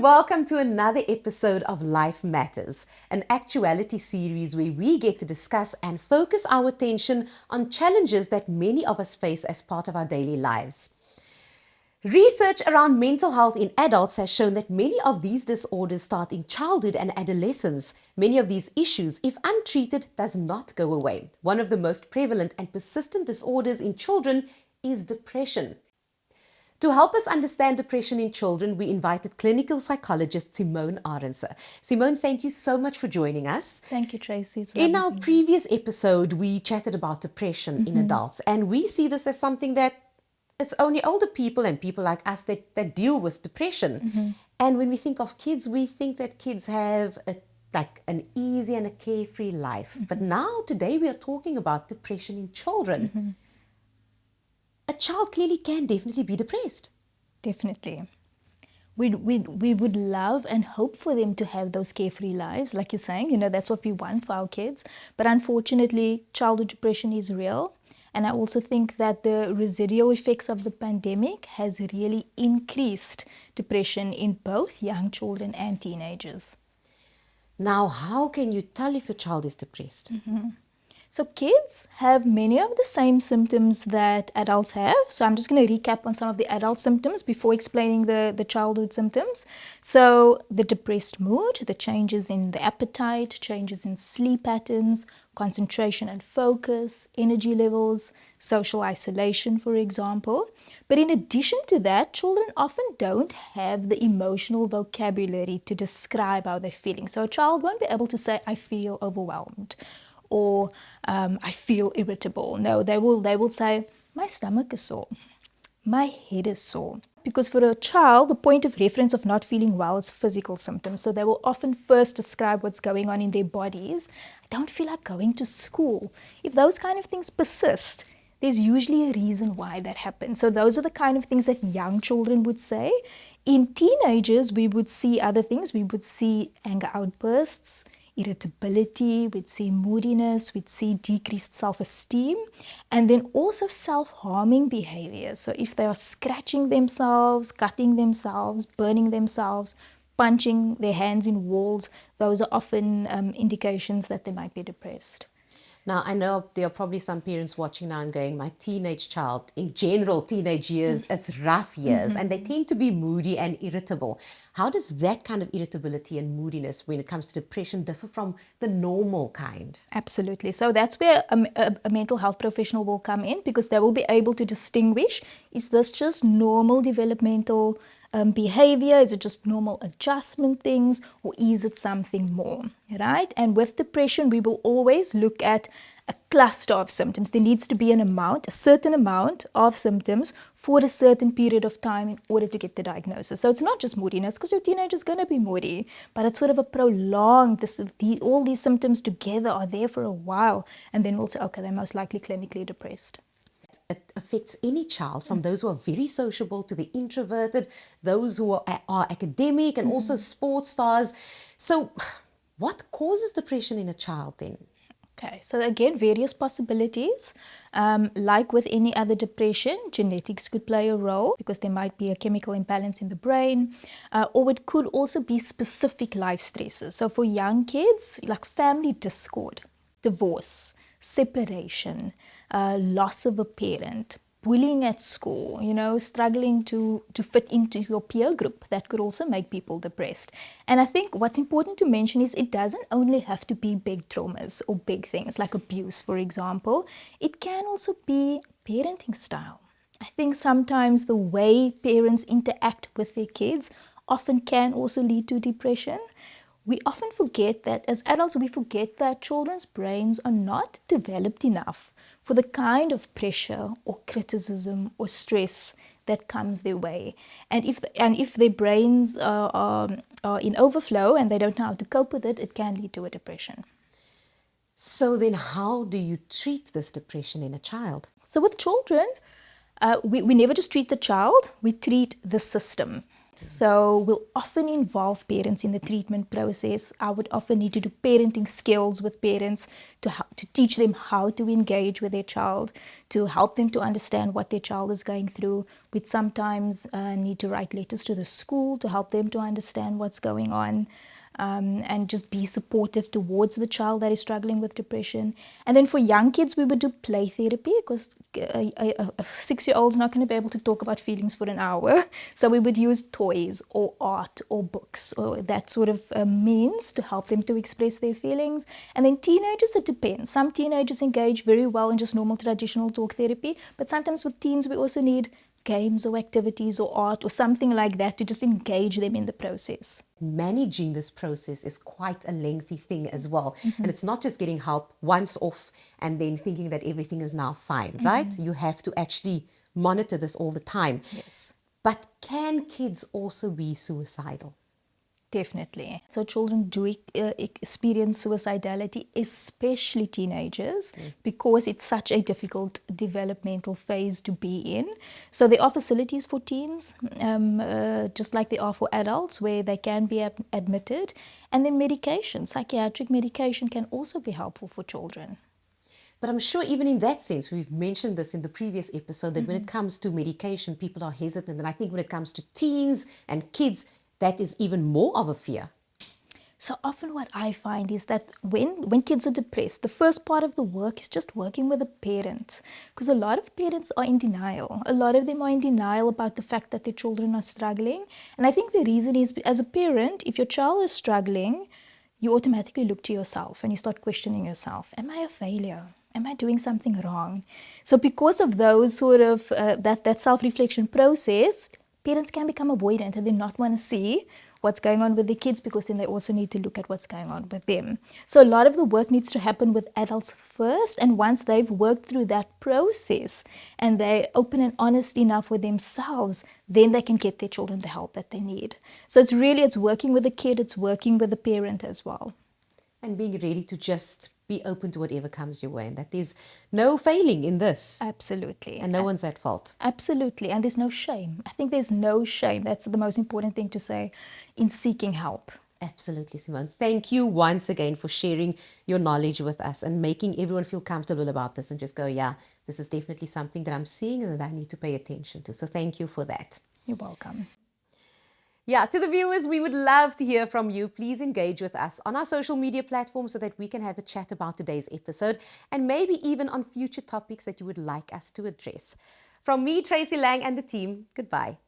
welcome to another episode of Life Matters, an actuality series where we get to discuss and focus our attention on challenges that many of us face as part of our daily lives. Research around mental health in adults has shown that many of these disorders start in childhood and adolescence. Many of these issues, if untreated, does not go away. One of the most prevalent and persistent disorders in children is depression. To help us understand depression in children, we invited clinical psychologist Simone Arendse. Simone, thank you so much for joining us. Thank you, Tracey. In our previous episode, we chatted about depression in adults, and we see this as something that it's only older people and people like us that deal with depression. And when we think of kids, we think that kids have an easy and a carefree life. But now, today, we are talking about depression in children. A child clearly can definitely be depressed. Definitely. We would love and hope for them to have those carefree lives, like you're saying, that's what we want for our kids. But unfortunately, childhood depression is real. And I also think that the residual effects of the pandemic has really increased depression in both young children and teenagers. Now, how can you tell if a child is depressed? So kids have many of the same symptoms that adults have. So I'm just going to recap on some of the adult symptoms before explaining the childhood symptoms. So the depressed mood, the changes in the appetite, changes in sleep patterns, concentration and focus, energy levels, social isolation, for example. But in addition to that, children often don't have the emotional vocabulary to describe how they're feeling. So a child won't be able to say, I feel overwhelmed, or I feel irritable. No, they will say, my stomach is sore, my head is sore. Because for a child, the point of reference of not feeling well is physical symptoms. So they will often first describe what's going on in their bodies. I don't feel like going to school. If those kind of things persist, there's usually a reason why that happens. So those are the kind of things that young children would say. In teenagers, we would see other things. We would see anger outbursts, irritability, we'd see moodiness, we'd see decreased self-esteem, and then also self-harming behavior. So if they are scratching themselves, cutting themselves, burning themselves, punching their hands in walls, those are often indications that they might be depressed. Now, I know there are probably some parents watching now and going, my teenage child, in general, teenage years, it's rough years, and they tend to be moody and irritable. How does that kind of irritability and moodiness when it comes to depression differ from the normal kind? Absolutely. So that's where a mental health professional will come in, because they will be able to distinguish, is this just normal developmental behavior? Is it just normal adjustment things, or is it something more, right? And with depression, we will always look at a cluster of symptoms. There needs to be a certain amount of symptoms for a certain period of time in order to get the diagnosis. So it's not just moodiness, because your teenager is going to be moody, but it's sort of a prolonged, all these symptoms together are there for a while, and then we'll say, okay, they're most likely clinically depressed. It affects any child, from those who are very sociable to the introverted, those who are academic, and also sports stars. So what causes depression in a child then? Okay, so again, various possibilities. Like with any other depression, genetics could play a role, because there might be a chemical imbalance in the brain, or it could also be specific life stresses. So for young kids, like family discord, divorce, separation, loss of a parent, bullying at school, struggling to fit into your peer group, that could also make people depressed. And I think what's important to mention is it doesn't only have to be big traumas or big things like abuse, for example. It can also be parenting style. I think sometimes the way parents interact with their kids often can also lead to depression. We often forget that, as adults, we forget that children's brains are not developed enough for the kind of pressure or criticism or stress that comes their way. And if their brains are in overflow and they don't know how to cope with it, it can lead to a depression. So then how do you treat this depression in a child? So with children, we never just treat the child, we treat the system. So we'll often involve parents in the treatment process. I would often need to do parenting skills with parents to teach them how to engage with their child, to help them to understand what their child is going through. We'd sometimes need to write letters to the school to help them to understand what's going on. And just be supportive towards the child that is struggling with depression. And then for young kids, we would do play therapy because a 6-year-old is not going to be able to talk about feelings for an hour. So we would use toys or art or books or that sort of means to help them to express their feelings. And then teenagers, it depends. Some teenagers engage very well in just normal traditional talk therapy, but sometimes with teens, we also need games or activities or art or something like that to just engage them in the process. Managing this process is quite a lengthy thing as well. And it's not just getting help once off and then thinking that everything is now fine, right? You have to actually monitor this all the time. Yes. But can kids also be suicidal? Definitely. So children do experience suicidality, especially teenagers, because it's such a difficult developmental phase to be in. So there are facilities for teens, just like there are for adults, where they can be admitted. And then medication, psychiatric medication can also be helpful for children. But I'm sure even in that sense, we've mentioned this in the previous episode, that when it comes to medication, people are hesitant. And I think when it comes to teens and kids, that is even more of a fear. So often what I find is that when kids are depressed, the first part of the work is just working with the parents, because a lot of parents are in denial. A lot of them are in denial about the fact that their children are struggling. And I think the reason is, as a parent, if your child is struggling, you automatically look to yourself and you start questioning yourself. Am I a failure? Am I doing something wrong? So because of those sort of, that self-reflection process, parents can become avoidant and they not want to see what's going on with the kids, because then they also need to look at what's going on with them. So a lot of the work needs to happen with adults first, and once they've worked through that process and they're open and honest enough with themselves, then they can get their children the help that they need. So it's working with the kid, it's working with the parent as well. And being ready to just be open to whatever comes your way, and that there's no failing in this. Absolutely. And no one's at fault. Absolutely. And there's no shame. I think there's no shame. That's the most important thing to say in seeking help. Absolutely, Simone. Thank you once again for sharing your knowledge with us and making everyone feel comfortable about this and just go, yeah, this is definitely something that I'm seeing and that I need to pay attention to. So thank you for that. You're welcome. Yeah, to the viewers, we would love to hear from you. Please engage with us on our social media platforms so that we can have a chat about today's episode and maybe even on future topics that you would like us to address. From me, Tracey, Lange, and the team, goodbye.